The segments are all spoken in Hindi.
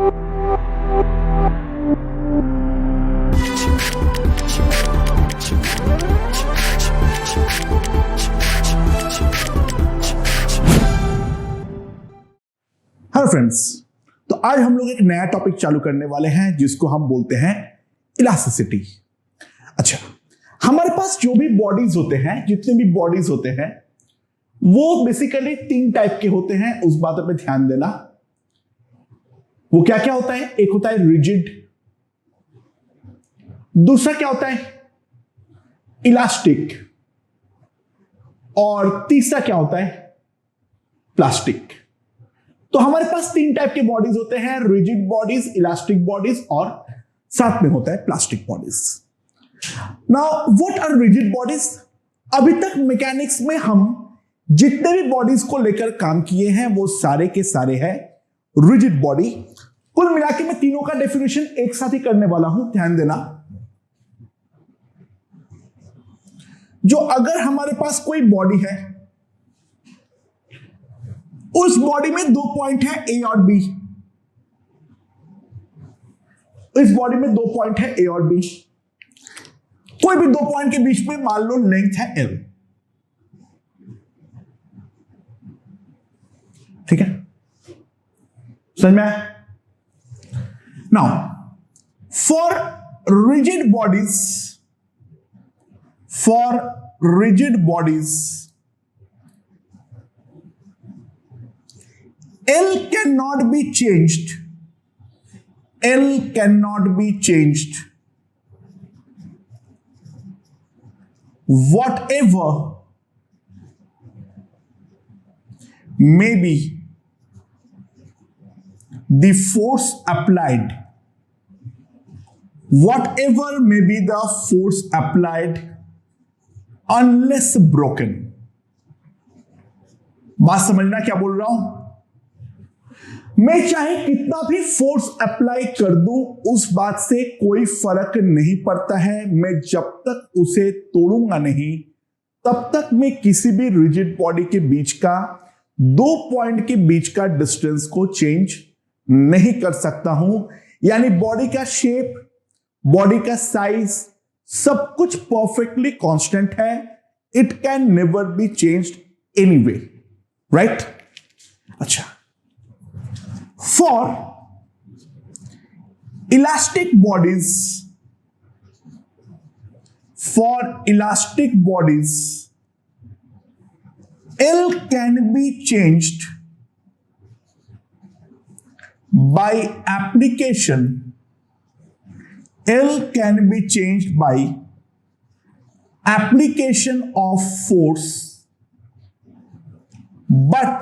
हेलो फ्रेंड्स, तो आज हम लोग एक नया टॉपिक चालू करने वाले हैं जिसको हम बोलते हैं इलास्टिसिटी। अच्छा, हमारे पास जो भी बॉडीज होते हैं, जितने भी बॉडीज होते हैं, वो बेसिकली 3 टाइप के होते हैं। उस बात पे ध्यान देना। वो क्या क्या होता है? एक होता है रिजिड, दूसरा क्या होता है इलास्टिक, और तीसरा क्या होता है प्लास्टिक। तो हमारे पास 3 टाइप के बॉडीज होते हैं, रिजिड बॉडीज, इलास्टिक बॉडीज, और साथ में होता है plastic bodies. Now what are rigid bodies? अभी तक मैकेनिक्स में हम जितने भी बॉडीज को लेकर काम किए हैं वो सारे के सारे हैं रिजिड बॉडी। कुल मिला के मैं तीनों का डेफिनेशन एक साथ ही करने वाला हूं, ध्यान देना। जो अगर हमारे पास कोई बॉडी है, उस बॉडी में 2 पॉइंट है ए और बी। इस बॉडी में 2 पॉइंट है ए और बी। कोई भी 2 पॉइंट के बीच में मान लो लेंथ है एल। ठीक है, समझ में आया? Now for rigid bodies L cannot be changed. L cannot be changed. Whatever may be the force applied, whatever may be the force applied, unless broken. बात समझना क्या बोल रहा हूं? मैं चाहे कितना भी फोर्स अप्लाई कर दूं, उस बात से कोई फर्क नहीं पड़ता है। मैं जब तक उसे तोड़ूंगा नहीं, तब तक मैं किसी भी रिजिड बॉडी के बीच का 2 पॉइंट के बीच का डिस्टेंस को चेंज नहीं कर सकता हूं। यानी बॉडी का शेप, बॉडी का साइज, सब कुछ परफेक्टली कांस्टेंट है। It can never be changed anyway, right? अच्छा, for elastic bodies, L can be changed by application. L can be changed by application of force, but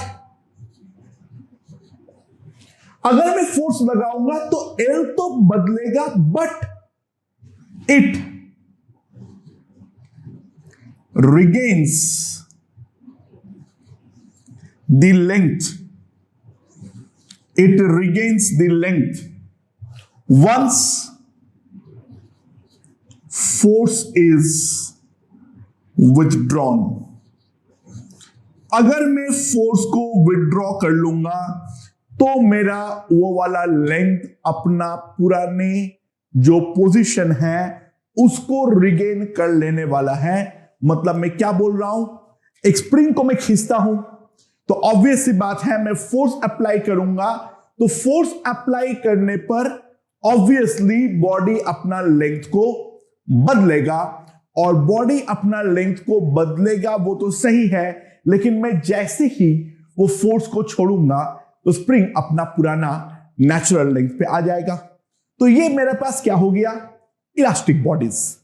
अगर मैं फोर्स लगाऊंगा तो L तो बदलेगा, but it regains the length, it regains the length once force is withdrawn. अगर मैं फोर्स को विथड्रॉ कर लूंगा तो मेरा वो वाला लेंथ अपना पुराने जो पोजीशन है उसको रिगेन कर लेने वाला है। मतलब मैं क्या बोल रहा हूं? एक स्प्रिंग को मैं खींचता हूं तो ऑब्वियस सी बात है, मैं फोर्स अप्लाई करूंगा, तो फोर्स अप्लाई करने पर ऑब्वियसली बॉडी अपना लेंथ को बदलेगा, और बॉडी अपना लेंथ को बदलेगा वो तो सही है, लेकिन मैं जैसे ही वो फोर्स को छोड़ूंगा तो स्प्रिंग अपना पुराना नेचुरल लेंथ पे आ जाएगा। तो ये मेरे पास क्या हो गया? Elastic bodies.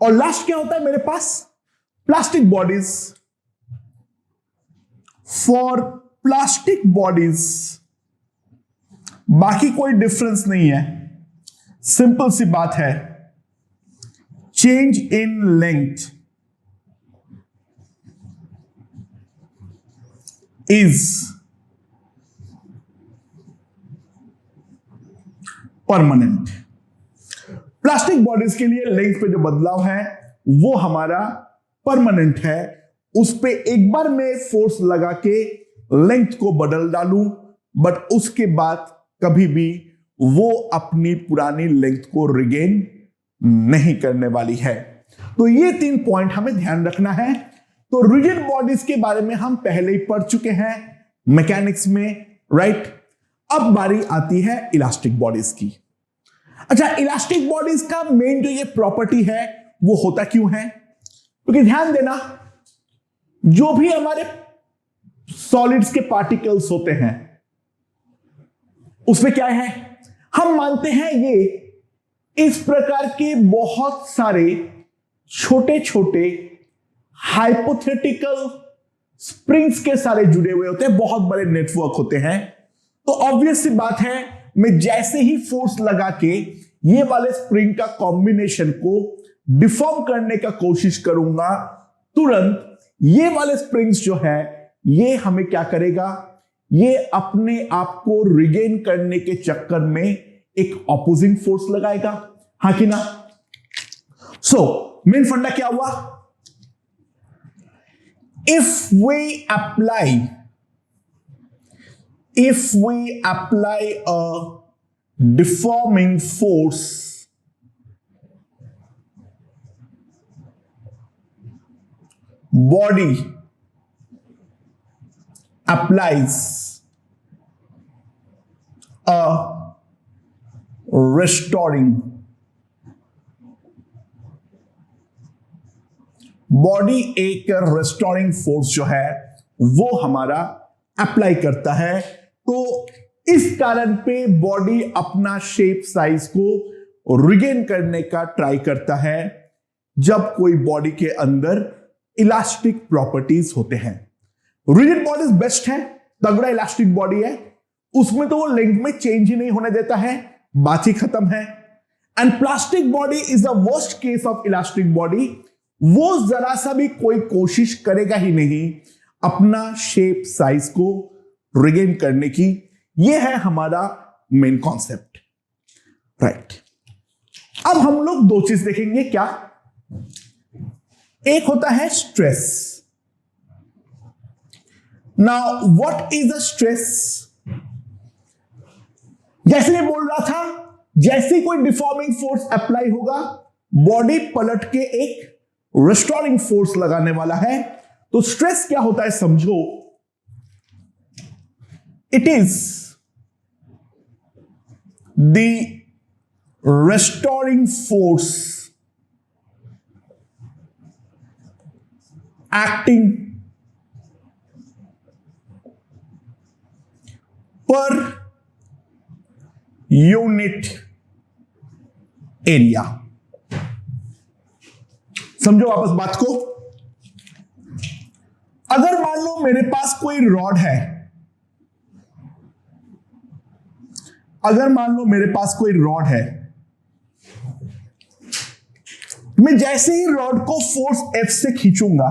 और लास्ट क्या होता है मेरे पास? Plastic bodies. For plastic bodies बाकी कोई डिफरेंस नहीं है, सिंपल सी बात है, change in length is permanent. Plastic bodies के लिए लेंथ पे जो बदलाव है वो हमारा परमानेंट है। उस पे एक बार मैं फोर्स लगा के लेंथ को बदल डालूं, बट उसके बाद कभी भी वो अपनी पुरानी लेंथ को रिगेन नहीं करने वाली है। तो ये 3 पॉइंट हमें ध्यान रखना है। तो रिजिड बॉडीज के बारे में हम पहले ही पढ़ चुके हैं मैकेनिक्स में, राइट। अब बारी आती है इलास्टिक बॉडीज की। अच्छा, इलास्टिक बॉडीज का मेन जो ये प्रॉपर्टी है वो होता क्यों है? क्योंकि ध्यान देना, जो भी हमारे सॉलिड्स के पार्टिकल्स होते हैं उसमें क्या है, हम मानते हैं ये इस प्रकार के बहुत सारे छोटे छोटे हाइपोथेटिकल स्प्रिंग्स के सारे जुड़े हुए होते हैं, बहुत बड़े नेटवर्क होते हैं। तो ऑब्वियस सी बात है, मैं जैसे ही फोर्स लगा के ये वाले स्प्रिंग का कॉम्बिनेशन को डिफॉर्म करने का कोशिश करूंगा, तुरंत ये वाले स्प्रिंग्स जो है ये हमें क्या करेगा, ये अपने आप को रिगेन करने के चक्कर में एक ऑपोजिंग फोर्स लगाएगा, हाँ कि ना। सो मेन फंडा क्या हुआ, if we apply a deforming force, body applies a restoring, body एक रेस्टोरिंग फोर्स जो है वो हमारा अप्लाई करता है। तो इस कारण पे बॉडी अपना शेप साइज को रिगेन करने का ट्राई करता है जब कोई बॉडी के अंदर इलास्टिक प्रॉपर्टीज होते हैं। रिजिड बॉडीज बेस्ट है, तगड़ा इलास्टिक बॉडी है, उसमें तो वो लेंथ में चेंज ही नहीं होने देता है, बात ही खत्म है। And plastic body is the worst case of elastic body, वो जरा सा भी कोई कोशिश करेगा ही नहीं अपना शेप साइज को रिगेन करने की। ये है हमारा मेन कॉन्सेप्ट, राइट। अब हम लोग 2 चीज देखेंगे, क्या? एक होता है stress. Now what is a stress? जैसे मैं बोल रहा था, जैसे कोई डिफॉर्मिंग फोर्स अप्लाई होगा, बॉडी पलट के एक रेस्टोरिंग फोर्स लगाने वाला है। तो स्ट्रेस क्या होता है समझो, it is the restoring force acting per unit area. समझो वापस बात को, अगर मान लो मेरे पास कोई रॉड है, अगर मान लो मेरे पास कोई रॉड है, मैं जैसे ही रॉड को फोर्स F से खींचूंगा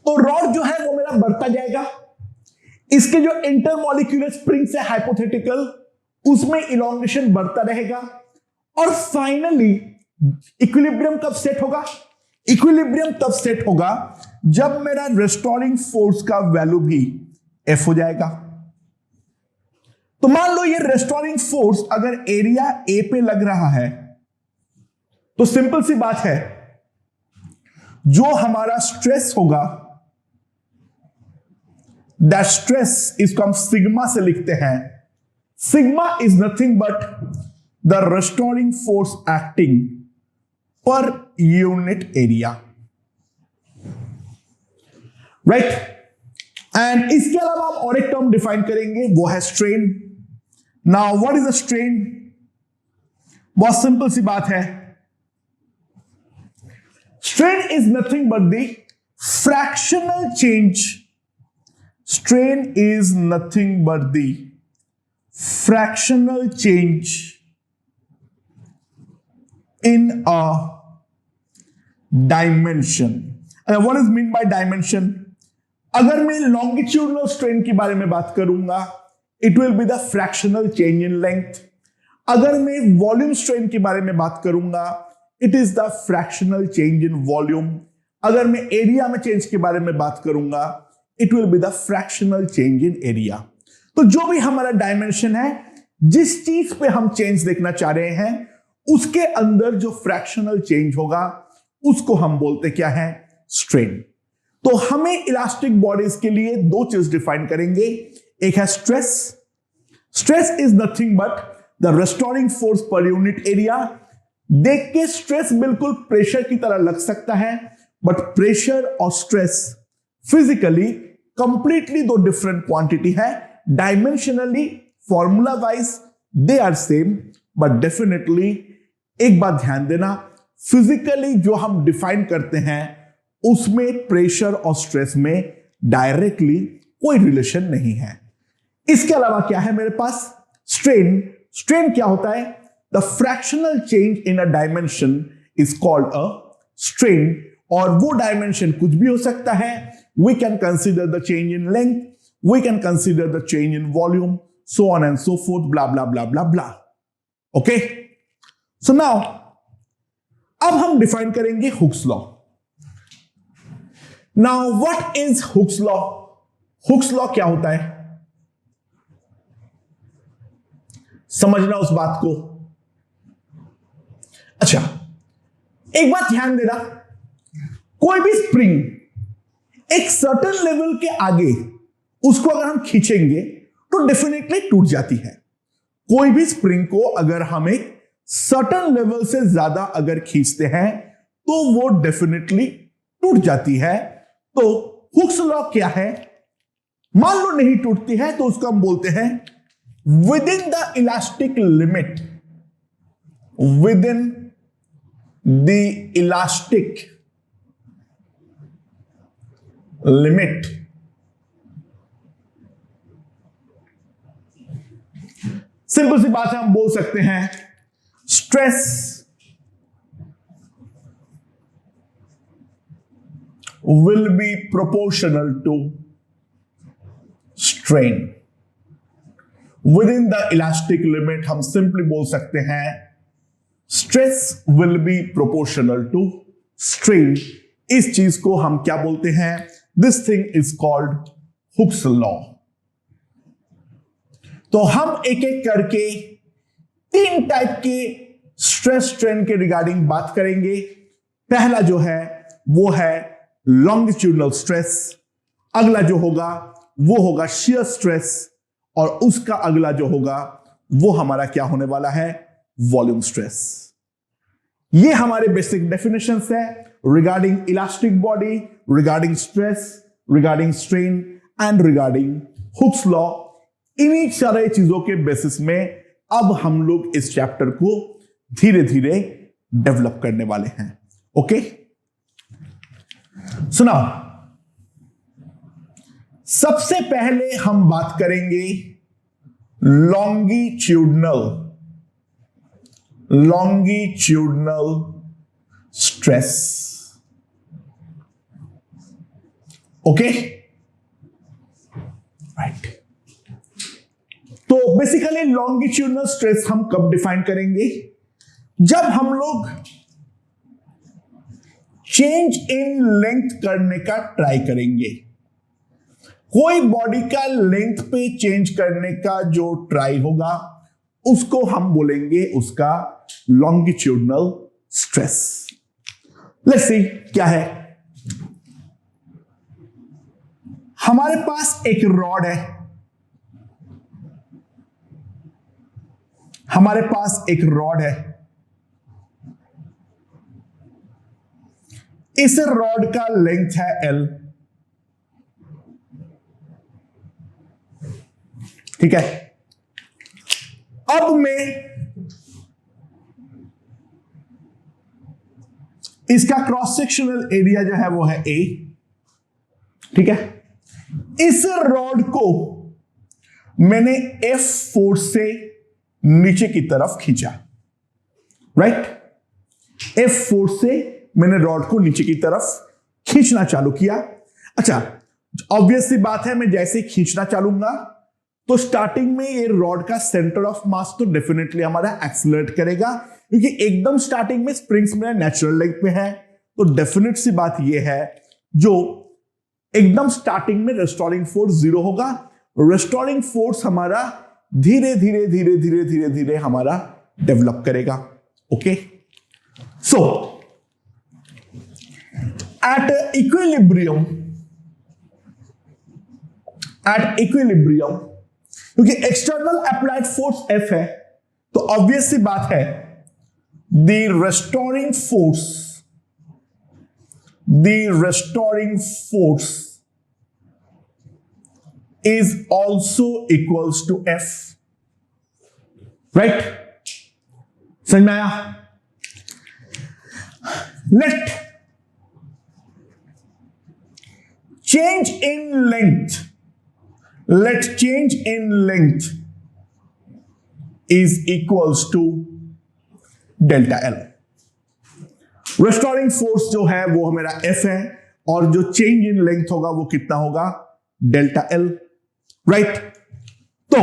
तो रॉड जो है वो मेरा बढ़ता जाएगा। इसके जो इंटरमॉलिक्यूलर स्प्रिंग्स है हाइपोथेटिकल, उसमें इलॉन्गेशन बढ़ता रहेगा और फाइनली इक्विलिब्रियम कब सेट होगा? इक्विलिब्रियम तब सेट होगा जब मेरा रेस्टोरिंग फोर्स का वैल्यू भी F हो जाएगा। तो मान लो ये रेस्टोरिंग फोर्स अगर एरिया A पे लग रहा है तो सिंपल सी बात है, जो हमारा स्ट्रेस होगा, दैट स्ट्रेस इसको हम सिग्मा से लिखते हैं। Sigma is nothing but the restoring force acting per unit area, right. And इसके अलावा हम और एक टर्म डिफाइन करेंगे, वो है strain. Now what is a strain? बहुत सिंपल सी बात है, strain is nothing but the fractional change, strain is nothing but the fractional change in a dimension. What is mean by dimension? अगर मैं longitudinal strain के बारे में बात करूंगा, it will be the fractional change in length. अगर मैं volume strain के बारे में बात करूंगा, it is the fractional change in volume. अगर मैं area में change के बारे में बात करूंगा, it will be the fractional change in area. तो जो भी हमारा डायमेंशन है, जिस चीज पे हम चेंज देखना चाह रहे हैं, उसके अंदर जो फ्रैक्शनल चेंज होगा उसको हम बोलते क्या है, स्ट्रेन। तो हमें इलास्टिक बॉडीज के लिए दो चीज डिफाइन करेंगे। एक है stress. Stress is nothing but the restoring force per unit area. देख के स्ट्रेस बिल्कुल प्रेशर की तरह लग सकता है, बट प्रेशर और स्ट्रेस फिजिकली कंप्लीटली दो डिफरेंट क्वांटिटी है। Dimensionally formula wise they are same, but definitely एक बात ध्यान देना, फिजिकली जो हम डिफाइन करते हैं उसमें प्रेशर और स्ट्रेस में डायरेक्टली कोई रिलेशन नहीं है। इसके अलावा क्या है मेरे पास, स्ट्रेन। स्ट्रेन क्या होता है, the fractional change in a dimension is called a strain. और वो डायमेंशन कुछ भी हो सकता है। We can consider the change in length, we can consider the change in volume, so on and so forth, blah blah blah blah blah. Okay, so now अब हम डिफाइन करेंगे Hooke's law. Now what is Hooke's law? Hooke's law क्या होता है, समझना उस बात को। अच्छा, एक बात ध्यान देना, कोई भी स्प्रिंग एक सर्टेन लेवल के आगे उसको अगर हम खींचेंगे तो डेफिनेटली टूट जाती है। कोई भी स्प्रिंग को अगर हम एक सर्टेन लेवल से ज्यादा अगर खींचते हैं तो वो डेफिनेटली टूट जाती है। तो हुक्स लॉ क्या है, मान लो नहीं टूटती है तो उसको हम बोलते हैं within the elastic limit, within the elastic limit simple सी बात है, हम बोल सकते हैं stress will be proportional to strain within the elastic limit। हम सिंपली बोल सकते हैं stress will be proportional to strain। इस चीज को हम क्या बोलते हैं, this thing is called Hooke's law। तो हम एक एक करके तीन टाइप के स्ट्रेस स्ट्रेन के रिगार्डिंग बात करेंगे। पहला जो है वो है लॉन्गिट्यूडनल स्ट्रेस, अगला जो होगा वो होगा शियर स्ट्रेस, और उसका अगला जो होगा वो हमारा क्या होने वाला है, वॉल्यूम स्ट्रेस। ये हमारे बेसिक डेफिनेशंस है regarding elastic body, regarding stress, regarding strain and regarding Hooke's law. इन्हीं सारे चीजों के बेसिस में अब हम लोग इस चैप्टर को धीरे धीरे डेवलप करने वाले हैं। ओके, सुना, सबसे पहले हम बात करेंगे लॉन्गिट्यूडनल स्ट्रेस। Okay, right. तो बेसिकली लॉन्गिट्यूडनल स्ट्रेस हम कब डिफाइन करेंगे, जब हम लोग चेंज इन लेंथ करने का ट्राई करेंगे। कोई बॉडी का लेंथ पे चेंज करने का जो ट्राई होगा उसको हम बोलेंगे उसका लॉन्गिट्यूडनल स्ट्रेस। लेट्स सी क्या है, हमारे पास एक रॉड है, हमारे पास एक रॉड है, इस रॉड का लेंथ है L, ठीक है। अब मैं इसका क्रॉस सेक्शनल एरिया जो है वो है A, ठीक है। इस रॉड को मैंने F फोर्स से नीचे की तरफ खींचा, राइट। F फोर्स से मैंने रॉड को नीचे की तरफ खींचना चालू किया। अच्छा, ऑब्वियस सी बात है, मैं जैसे खींचना चालूंगा तो स्टार्टिंग में ये रॉड का सेंटर ऑफ मास तो डेफिनेटली हमारा एक्सीलरेट करेगा, क्योंकि एकदम स्टार्टिंग में स्प्रिंग्स मेरा नेचुरल लेग पे है। तो डेफिनेट सी बात ये है, जो एकदम स्टार्टिंग में रेस्टोरिंग फोर्स 0 होगा, रेस्टोरिंग फोर्स हमारा धीरे धीरे धीरे धीरे धीरे धीरे हमारा डेवलप करेगा. ओके, सो एट इक्विलिब्रियम, क्योंकि एक्सटर्नल अप्लाइड फोर्स F है, तो ऑब्वियस सी बात है the restoring force is also equals to F. Right? समझ में आया? Let change in length is equals to delta L. Restoring force जो है वो मेरा F है, और जो चेंज इन लेंथ होगा वो कितना होगा? Delta L. राइट? तो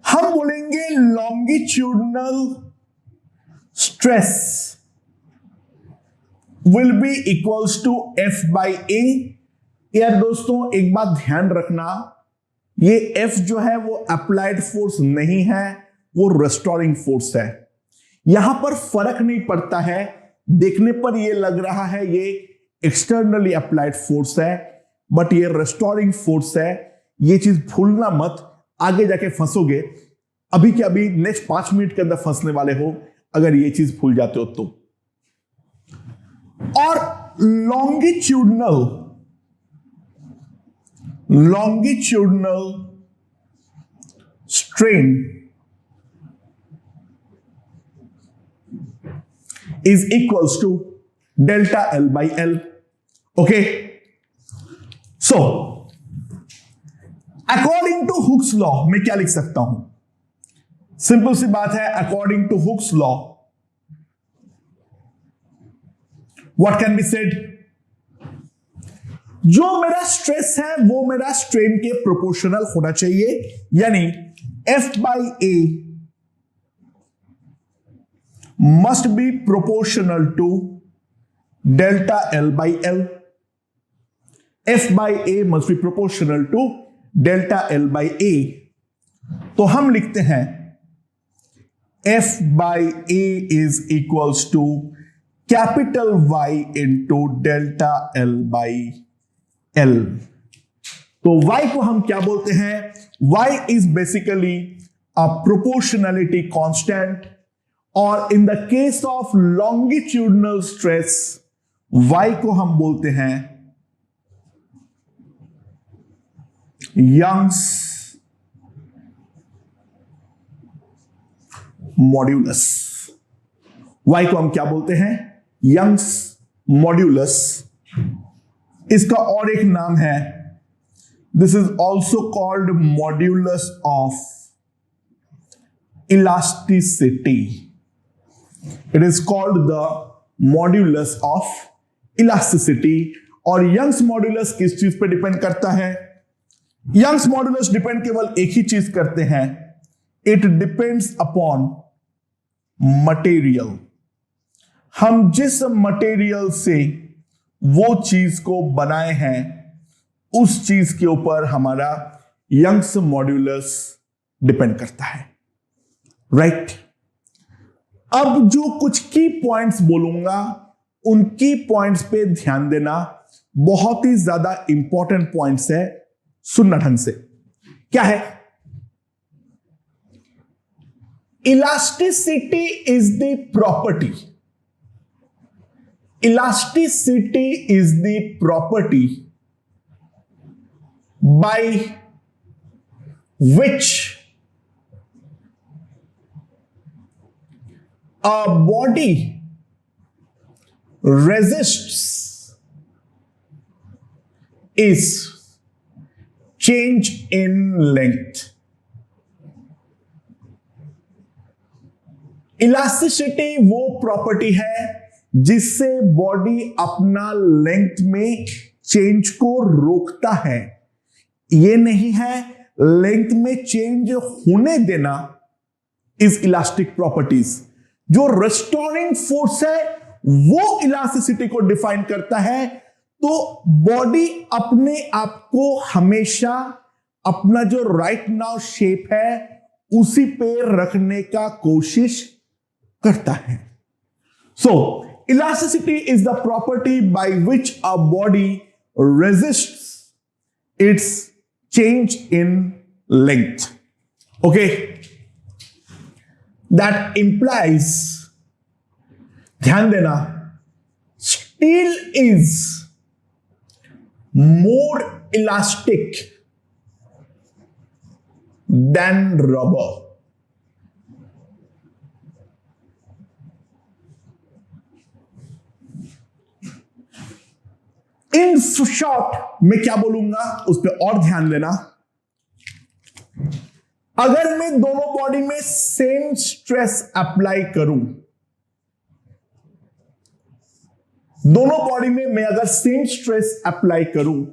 हम बोलेंगे longitudinal stress will be equals to F by A. यार दोस्तों एक बात ध्यान रखना, ये F जो है वो अप्लाइड फोर्स नहीं है, वो रेस्टोरिंग फोर्स है. यहां पर फर्क नहीं पड़ता है, देखने पर ये लग रहा है ये एक्सटर्नली अप्लाइड फोर्स है, बट ये रेस्टोरिंग फोर्स है. ये चीज भूलना मत, आगे जाके फंसोगे. अभी के अभी नेक्स्ट 5 मिनट के अंदर फंसने वाले हो अगर ये चीज भूल जाते हो तो. और longitudinal strain is equals to delta L by L. Okay, so according to Hooke's law मैं क्या लिख सकता हूं? सिंपल सी बात है, according to Hooke's law what can be said? जो मेरा स्ट्रेस है वो मेरा स्ट्रेन के प्रोपोर्शनल होना चाहिए, यानी F by A must be proportional to delta L by L. F by A must be proportional to delta L by A. तो हम लिखते हैं F by A is equals to capital Y into delta L by L. तो Y को हम क्या बोलते हैं? Y is basically a proportionality constant, और in the case of longitudinal stress Y को हम बोलते हैं यंग्स मॉड्यूलस. Y को हम क्या बोलते हैं? Young's modulus. इसका और एक नाम है, this is also called modulus of elasticity. It is called the modulus of elasticity. और यंग्स मॉड्यूलस किस चीज पे डिपेंड करता है? यंग्स मॉड्यूलस डिपेंड केवल एक ही चीज करते हैं, इट डिपेंड्स अपॉन मटेरियल. हम जिस मटेरियल से वो चीज को बनाए हैं उस चीज के ऊपर हमारा यंग्स मॉड्यूलस डिपेंड करता है. राइट? अब जो कुछ की पॉइंट्स बोलूंगा उन की पॉइंट्स पे ध्यान देना, बहुत ही ज्यादा इंपॉर्टेंट पॉइंट्स है, सुनना ढंग से. क्या है? Elasticity is the property. Elasticity is the property by which a body resists is change in length. Elasticity वो प्रॉपर्टी है जिससे बॉडी अपना लेंथ में चेंज को रोकता है. ये नहीं है लेंथ में चेंज होने देना इज इलास्टिक प्रॉपर्टीज. जो रेस्टोरिंग फोर्स है वो इलास्टिसिटी को डिफाइन करता है. तो बॉडी अपने आप को हमेशा अपना जो राइट नाउ शेप है उसी पे रखने का कोशिश करता है. So elasticity is the property by which a body resists its change in length. Okay, that implies, ध्यान देना, steel is more elastic than rubber. In short, मैं क्या बोलूंगा उस पर और ध्यान देना. अगर मैं दोनों बॉडी में सेम स्ट्रेस अप्लाई करूं, दोनों बॉडी में मैं अगर सेम स्ट्रेस अप्लाई करूं,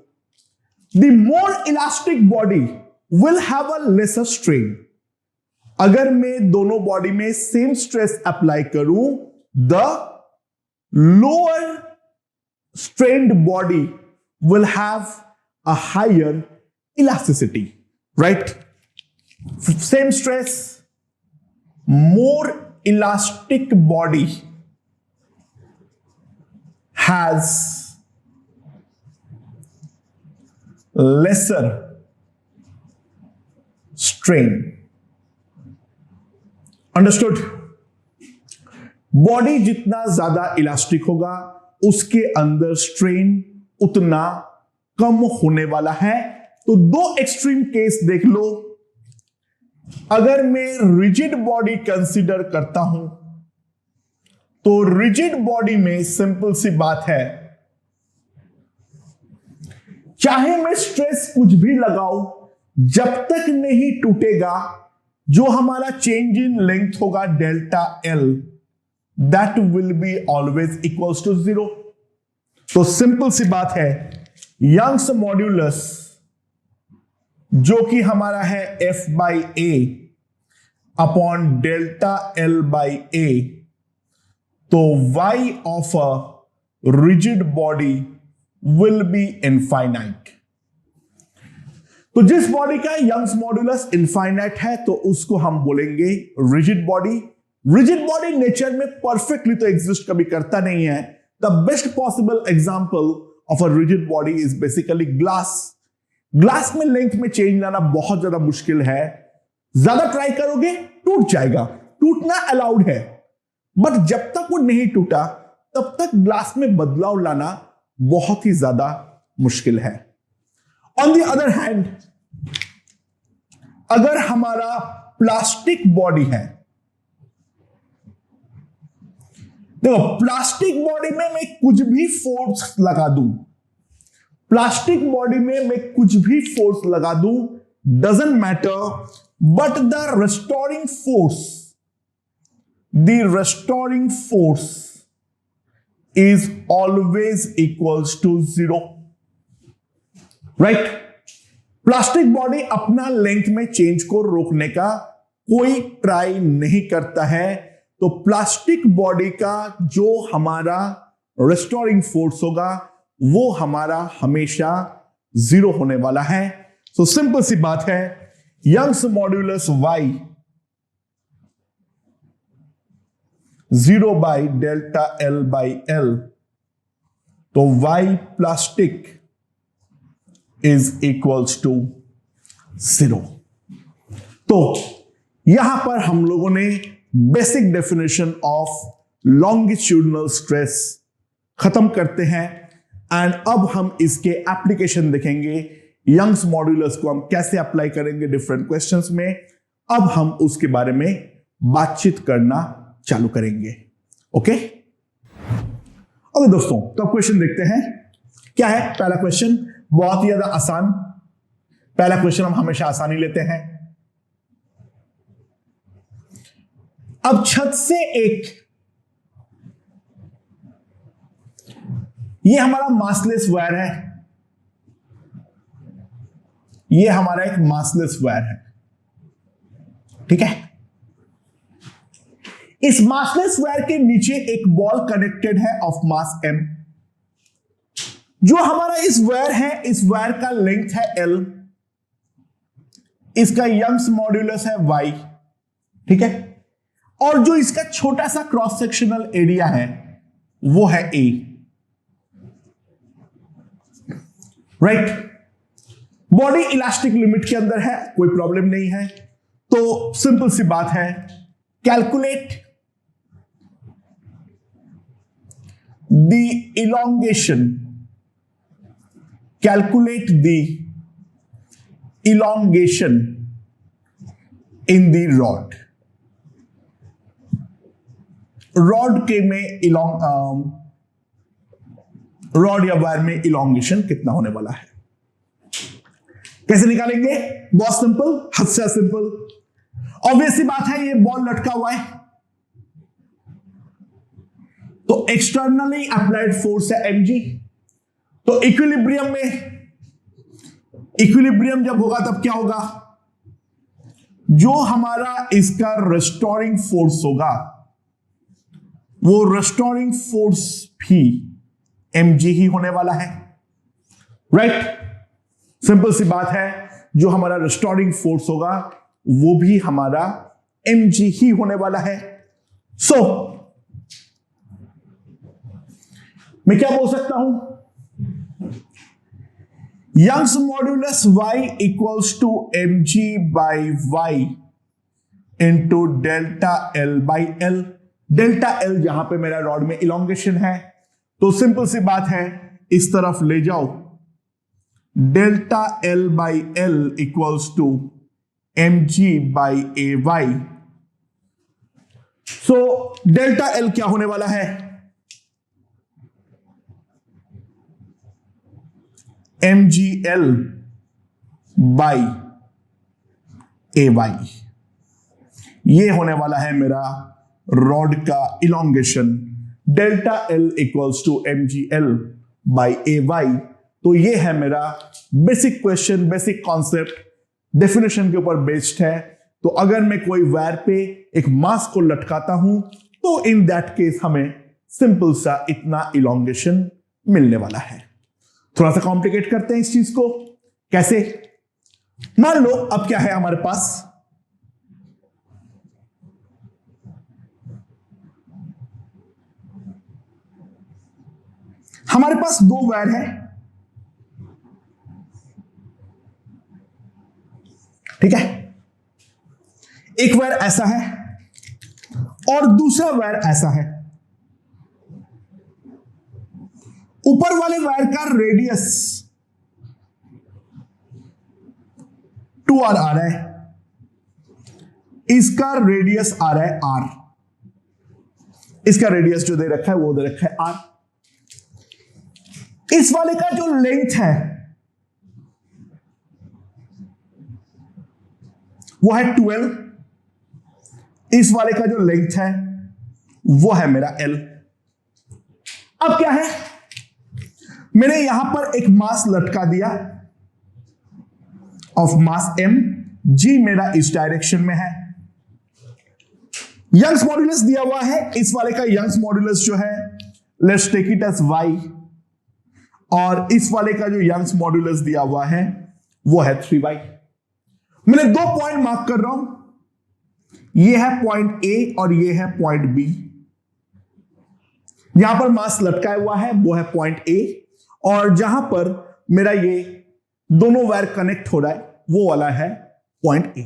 the more elastic body will have a lesser strain. अगर मैं दोनों बॉडी में सेम स्ट्रेस अप्लाई करूं, the lower strained body will have a higher elasticity. Right? Same stress, more elastic body has lesser strain. Understood? Body जितना ज्यादा इलास्टिक होगा उसके अंदर स्ट्रेन उतना कम होने वाला है. तो दो एक्सट्रीम केस देख लो. अगर मैं रिजिड बॉडी कंसीडर करता हूं तो रिजिड बॉडी में सिंपल सी बात है, चाहे मैं स्ट्रेस कुछ भी लगाऊं, जब तक नहीं टूटेगा, जो हमारा चेंज इन लेंथ होगा delta L, that will be always equals to 0. तो सिंपल सी बात है, यंग्स मॉड्यूलस जो कि हमारा है F by A upon delta L by A, तो y of a rigid body will be infinite. तो जिस बॉडी का यंग्स मॉड्यूलस इनफाइनाइट है तो उसको हम बोलेंगे rigid body. Rigid body nature में परफेक्टली तो एग्जिस्ट कभी करता नहीं है. The best possible example of a rigid body is basically glass. Glass में लेंथ में चेंज लाना बहुत ज्यादा मुश्किल है. ज्यादा ट्राई करोगे टूट जाएगा, टूटना अलाउड है, बट जब तक वो नहीं टूटा तब तक ग्लास में बदलाव लाना बहुत ही ज्यादा मुश्किल है. ऑन द अदर हैंड, अगर हमारा प्लास्टिक बॉडी है, देखो प्लास्टिक बॉडी में मैं कुछ भी फोर्स लगा दूं, प्लास्टिक बॉडी में मैं कुछ भी फोर्स लगा दूं, doesn't matter, but the restoring force, the restoring force is always equals to 0. Right? Plastic body अपना लेंथ में चेंज को रोकने का कोई ट्राई नहीं करता है. तो प्लास्टिक बॉडी का जो हमारा रेस्टोरिंग फोर्स होगा वो हमारा हमेशा 0 होने वाला है. सो सिंपल सी बात है, Young's modulus y 0 by delta L by L, तो y plastic is equals to 0. तो यहां पर हम लोगों ने basic definition of longitudinal stress खत्म करते हैं. एंड अब हम इसके एप्लीकेशन देखेंगे. यंग्स मॉड्यूलस को हम कैसे अप्लाई करेंगे डिफरेंट क्वेश्चंस में, अब हम उसके बारे में बातचीत करना चालू करेंगे. ओके दोस्तों, तो अब क्वेश्चन देखते हैं. क्या है पहला क्वेश्चन? बहुत ही ज्यादा आसान. पहला क्वेश्चन हम हमेशा आसानी लेते हैं. अब छत से एक, ये हमारा मासलेस वायर है, ये हमारा एक मासलेस वायर है. ठीक है, इस मासलेस वायर के नीचे एक बॉल कनेक्टेड है ऑफ मास m. जो हमारा इस वायर है, इस वायर का लेंथ है L, इसका यंग्स मॉड्यूलस है Y, ठीक है, और जो इसका छोटा सा क्रॉस सेक्शनल एरिया है वो है A, right. Body elastic limit के अंदर है, कोई प्रॉब्लम नहीं है। तो सिंपल सी बात है, calculate the elongation, calculate the elongation in the rod. Rod के में रॉड या वायर में इलोंगेशन कितना होने वाला है, कैसे निकालेंगे? बहुत सिंपल, हद से सिंपल। ऑब्वियस सी बात है, ये बॉल लटका हुआ है तो एक्सटर्नली अप्लाइड फोर्स है mg। तो इक्विलिब्रियम में, इक्विलिब्रियम जब होगा तब क्या होगा? जो हमारा इसका रेस्टोरिंग फोर्स होगा वो रेस्टोरिंग फोर्स भी mg ही होने वाला है, राइट। सिंपल सी बात है, जो हमारा रेस्टोरिंग फोर्स होगा वो भी हमारा mg ही होने वाला है। सो मैं क्या बोल सकता हूं? Young's modulus y equals to mg by y into delta L by L. Delta L जहां पे मेरा रॉड में इलोंगेशन है, तो सिंपल सी बात है, इस तरफ ले जाओ, delta L by L equals to mg by A Y. So delta L क्या होने वाला है? mgl by A Y. ये होने वाला है मेरा रॉड का elongation, delta L equals to mgl by A Y. तो ये है मेरा basic question, basic concept, definition के ऊपर बेस्ड है। तो अगर मैं कोई वायर पे एक मास को लटकाता हूं तो इन दैट केस हमें सिंपल सा इतना इलोंगेशन मिलने वाला है। थोड़ा सा कॉम्प्लिकेट करते हैं इस चीज को। कैसे? मान लो अब क्या है हमारे पास, हमारे पास दो वायर है, ठीक है। एक वायर ऐसा है और दूसरा वायर ऐसा है। ऊपर वाले वायर का रेडियस 2r आ रहा है, इसका रेडियस आ रहा है r, इसका रेडियस जो दे रखा है वो दे रखा है r। इस वाले का जो लेंथ है वो है 12, इस वाले का जो लेंथ है वो है मेरा l। अब क्या है, मैंने यहां पर एक मास लटका दिया ऑफ मास m, g मेरा इस डायरेक्शन में है। यंग्स मॉड्यूलस दिया हुआ है, इस वाले का यंग्स मॉड्यूलस जो है let's take it as y, और इस वाले का जो यंग्स मॉड्यूलस दिया हुआ है वो है 3y। मैंने दो पॉइंट मार्क कर रहा हूं, ये है पॉइंट A और ये है पॉइंट B। यहां पर मास लटकाया हुआ है वो है पॉइंट A, और जहां पर मेरा ये दोनों वायर कनेक्ट हो रहा है वो वाला है point A,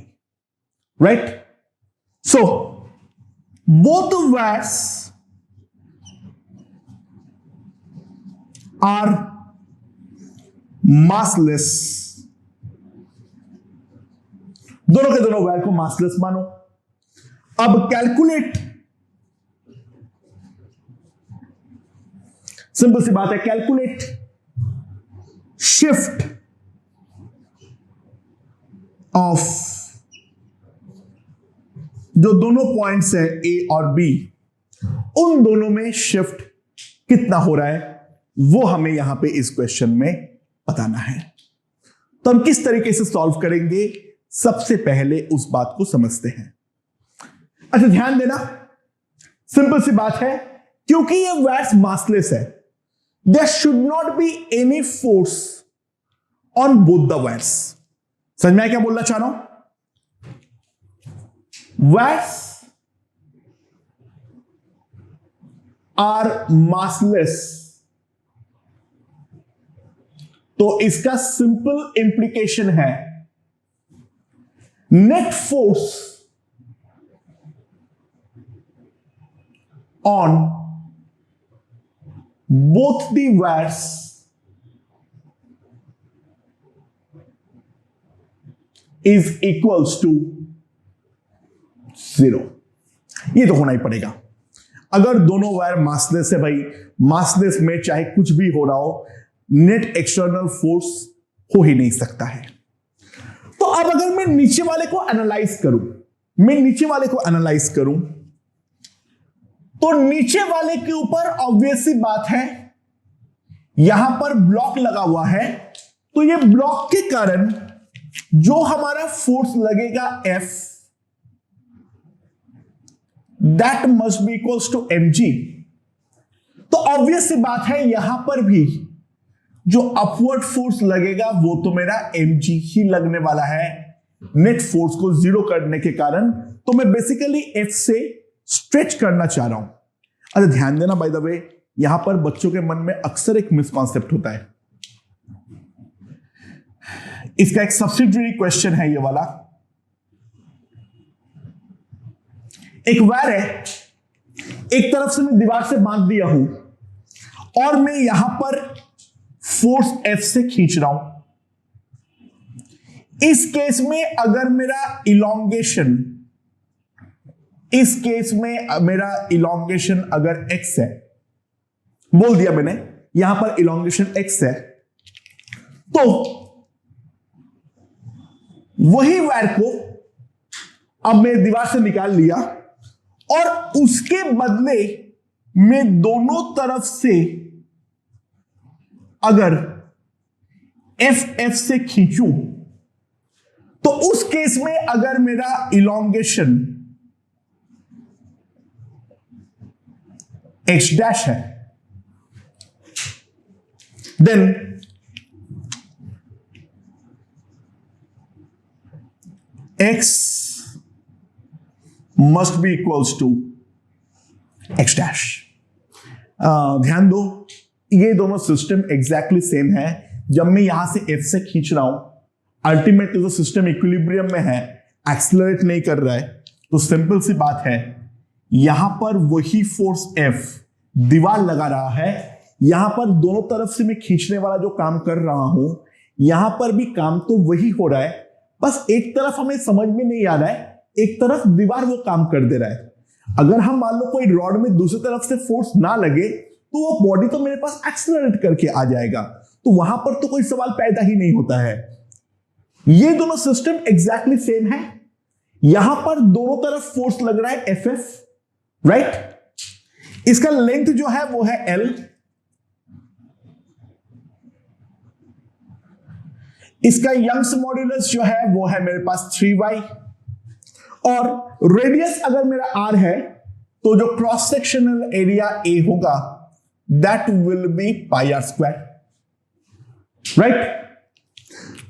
right. So both wires are massless, दोनों के दोनों वायर को मासलेस मानो। अब कैलकुलेट, सिंपल सी बात है, कैलकुलेट शिफ्ट ऑफ जो दोनों पॉइंट्स है A और B, उन दोनों में शिफ्ट कितना हो रहा है वो हमें यहां पे इस क्वेश्चन में बताना है। तो हम किस तरीके से सॉल्व करेंगे, सबसे पहले उस बात को समझते हैं। अच्छा ध्यान देना, सिंपल सी बात है, क्योंकि ये वायर्स मासलेस है, there should not be any force on both the wires. समझ में आया क्या बोलना चाह रहा हूं? वायर्स आर मासलेस, तो इसका सिंपल इंप्लीकेशन है net force on both the wires is equals to 0। ये तो होना ही पड़ेगा। अगर दोनों वायर मासलेस है भाई, मासलेस में चाहे कुछ भी हो रहा हो, नेट एक्सटर्नल फोर्स हो ही नहीं सकता है। तो अब अगर मैं नीचे वाले को एनालाइज करूं, तो नीचे वाले के ऊपर ऑब्वियस सी बात है, यहां पर ब्लॉक लगा हुआ है, तो ये ब्लॉक के कारण जो हमारा फोर्स लगेगा F, that must be equals to mg। तो ऑब्वियस सी बात है यहां पर भी जो अपवर्ड फोर्स लगेगा वो तो मेरा mg ही लगने वाला है, नेट फोर्स को जीरो करने के कारण। तो मैं बेसिकली F से स्ट्रेच करना चाह रहा हूं। अच्छा ध्यान देना, बाय द वे यहां पर बच्चों के मन में अक्सर एक मिसकॉन्सेप्ट होता है, इसका एक सब्सिडियरी क्वेश्चन है ये वाला। एक वायर है, एक तरफ से मैं दीवार से बांध दिया हूं और मैं यहां पर फोर्स F से खींच रहा हूं। इस केस में अगर मेरा इलॉन्गेशन अगर x है, बोल दिया मैंने यहां पर इलॉन्गेशन x है, तो वही वायर को अब मैं दीवार से निकाल लिया और उसके बदले मैं दोनों तरफ से अगर F से खींचूं, तो उस केस में अगर मेरा इलॉन्गेशन x डैश है, then x must be equals to x dash. ध्यान दो, ये दोनों सिस्टम एग्जैक्टली सेम है। जब मैं यहां से F से खींच रहा हूं, अल्टीमेटली तो सिस्टम इक्विलिब्रियम में है, एक्सेलरेट नहीं कर रहा है, तो सिंपल सी बात है यहां पर वही फोर्स F दीवार लगा रहा है, यहां पर दोनों तरफ से मैं खींचने वाला जो काम कर रहा हूं, यहां पर भी काम तो वही हो रहा है, बस एक तरफ हमें समझ में नहीं आ रहा है, एक तरफ दीवार वो काम कर दे रहा है। अगर हम मान लो कोई रॉड में दूसरी तरफ से फोर्स ना लगे, तो वो बॉडी तो मेरे पास एक्सेलरेट करके आ जाएगा, तो वहां पर तो कोई सवाल पैदा ही नहीं होता है। ये दोनों सिस्टम एग्जैक्टली सेम है। यहां पर दोनों तरफ फोर्स लग रहा है Ff, राइट? इसका लेंथ जो है वो है L, इसका यंग्स मॉड्यूलस जो है वो है मेरे पास 3y, और रेडियस अगर मेरा r है तो जो क्रॉस सेक्शनल एरिया A होगा that will B pi r square, right?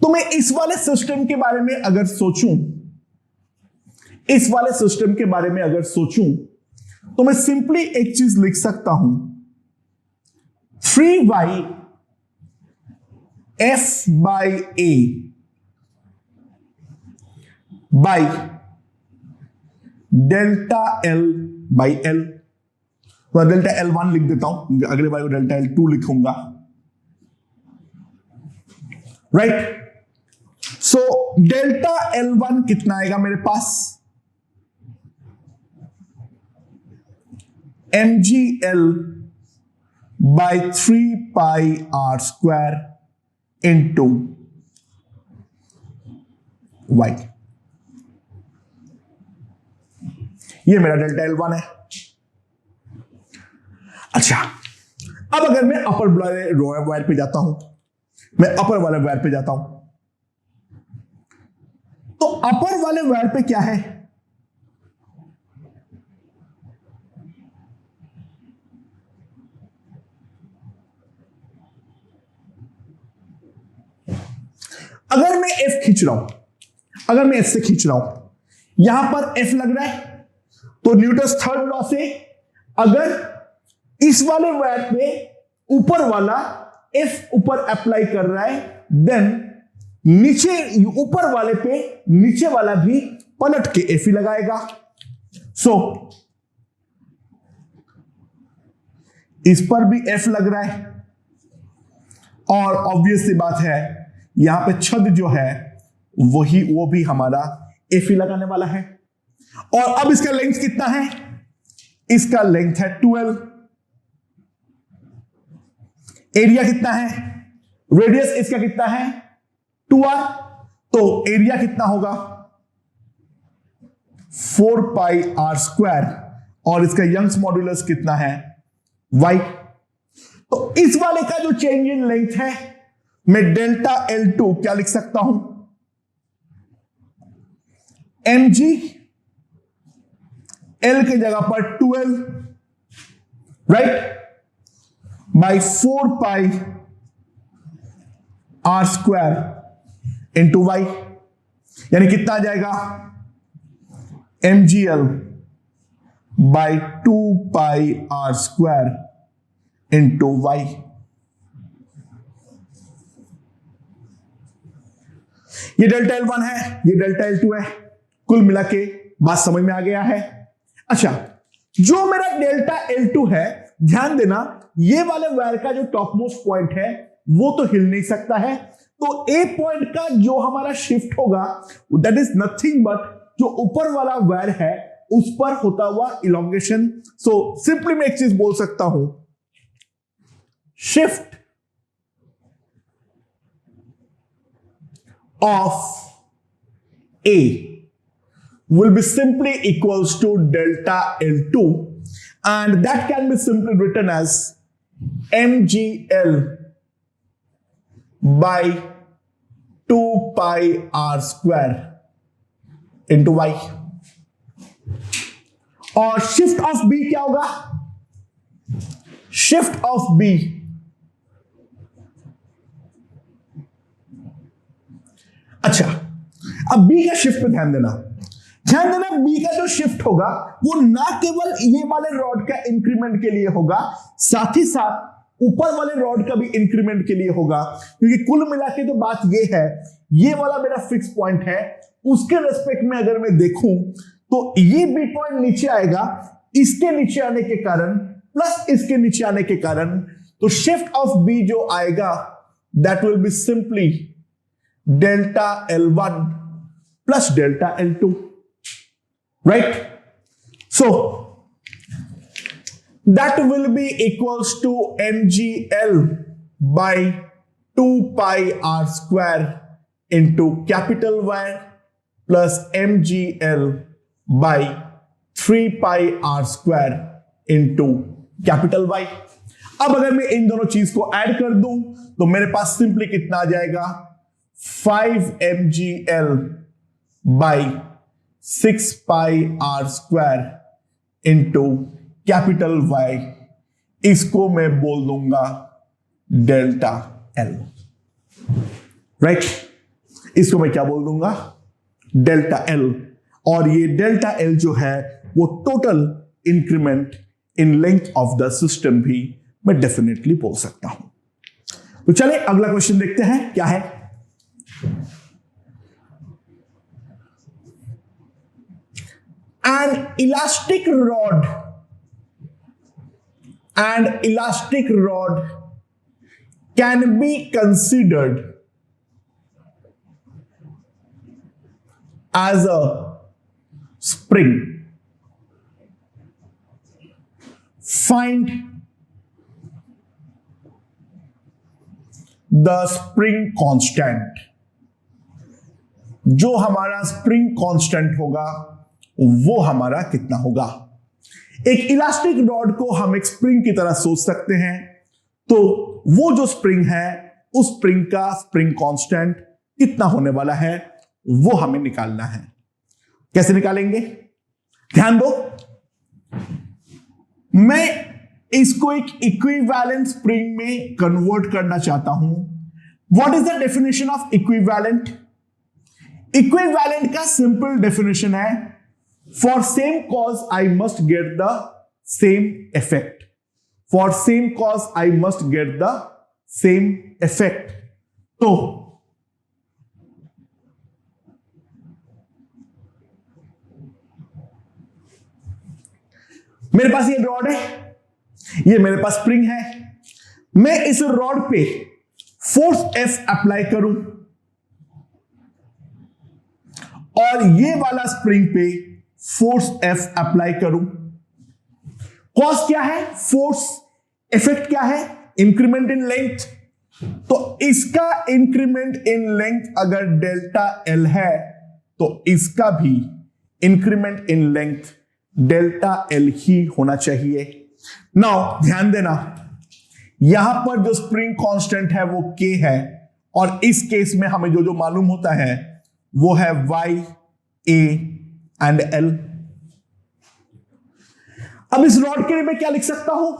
तो मैं इस वाले सिस्टम के बारे में अगर सोचूं, तो मैं सिंपली एक चीज लिख सकता हूं, 3y F by A by delta L by L। तो डेल्टा L1 लिख देता हूं, अगले बार को डेल्टा L2 लिखूंगा, राइट? सो डेल्टा L1 कितना आएगा मेरे पास, mgl by 3 pi r square into y। ये मेरा डेल्टा L1 है। अच्छा, अब अगर मैं अपर वायर पे जाता हूं, तो अपर वाले वायर पे क्या है, अगर मैं एफ खींच रहा हूं, अगर मैं एफ से खींच रहा हूं, यहां पर एफ लग रहा है, तो न्यूटन्स थर्ड लॉ से अगर इस वाले वायर पे ऊपर वाला एफ ऊपर अप्लाई कर रहा है, देन नीचे ऊपर वाले पे नीचे वाला भी पलट के एफ ही लगाएगा। सो इस पर भी एफ लग रहा है, और ऑब्वियस सी बात है यहां पे छद जो है वो भी हमारा एफ ही लगाने वाला है। और अब इसका लेंथ कितना है? इसका लेंथ है 12। एरिया कितना है? रेडियस इसका कितना है? 2r। तो एरिया कितना होगा? 4 पाई r स्क्वायर, और इसका यंग्स मॉड्यूलस कितना है? y। तो इस वाले का जो चेंज इन लेंथ है, मैं डेल्टा L2 क्या लिख सकता हूं? mg, L के जगह पर 12, right, by 4 pi r square into y, यानी कितना आ जाएगा? mgl by 2 pi r square into y। ये डेल्टा L1 है, ये डेल्टा L2 है। कुल मिला के बात समझ में आ गया है। अच्छा, जो मेरा डेल्टा L2 है, ध्यान देना ये वाले वायर का जो टॉप मोस्ट पॉइंट है वो तो हिल नहीं सकता है, तो ए पॉइंट का जो हमारा शिफ्ट होगा दैट इज नथिंग बट जो ऊपर वाला वायर है उस पर होता हुआ इलोंगेशन। सो सिंपली मैं एक चीज बोल सकता हूं, shift of A will be simply equals to delta L2, and that can be simply written as mgl by 2 pi r square into y। और शिफ्ट ऑफ b क्या होगा? शिफ्ट ऑफ b, अच्छा अब b का शिफ्ट पे ध्यान देना बी का जो शिफ्ट होगा वो ना केवल ये वाले रॉड का इंक्रीमेंट के लिए होगा, साथ ही साथ ऊपर वाले रॉड का भी इंक्रीमेंट के लिए होगा, क्योंकि कुल मिला के तो बात ये है, ये वाला मेरा फिक्स पॉइंट है, उसके रेस्पेक्ट में अगर मैं देखूं तो ये बी पॉइंट नीचे आएगा, इसके नीचे आने के कारण प्लस इसके नीचे आने के कारण, तो शिफ्ट ऑफ बी जो आएगा that will be simply delta L1 plus delta L2, right? So that will be equals to mgl by 2 pi r square into capital Y plus mgl by 3 pi r square into capital Y। अब अगर मैं इन दोनों चीज को ऐड कर दूं तो मेरे पास सिंपली कितना आ जाएगा? 5 mgl by 6 pi r square into capital Y, इसको मैं बोल दूंगा डेल्टा L, राइट? इसको मैं क्या बोल दूंगा? Delta L। और ये डेल्टा L जो है वो total increment in length of the system भी मैं डेफिनेटली बोल सकता हूं। तो चलिए अगला क्वेश्चन देखते हैं क्या है। An elastic rod can be considered as a spring. Find the spring constant। जो हमारा स्प्रिंग कांस्टेंट होगा वो हमारा कितना होगा? एक इलास्टिक रॉड को हम एक स्प्रिंग की तरह सोच सकते हैं, तो वो जो स्प्रिंग है उस स्प्रिंग का स्प्रिंग कांस्टेंट कितना होने वाला है वो हमें निकालना है। कैसे निकालेंगे? ध्यान दो, मैं इसको एक इक्विवेलेंट स्प्रिंग में कन्वर्ट करना चाहता हूं, what is the definition of equivalent? Equivalent का सिंपल डेफिनेशन है, for same cause I must get the same effect. For same cause I must get the same effect. तो मेरे पास ये रॉड है, ये मेरे पास स्प्रिंग है, मैं इस रॉड पे फोर्स F अप्लाई करूं और ये वाला स्प्रिंग पे फोर्स F अप्लाई करूं। कॉज क्या है? फोर्स। इफेक्ट क्या है? Increment in length. तो इसका इंक्रीमेंट इन लेंथ अगर डेल्टा L है तो इसका भी increment in length delta L ही होना चाहिए। नाउ ध्यान देना, यहां पर जो स्प्रिंग कांस्टेंट है वो K है और इस केस में हमें जो जो मालूम होता है वो है Y, A एंड L। अब इस रॉड के लिए मैं क्या लिख सकता हूं?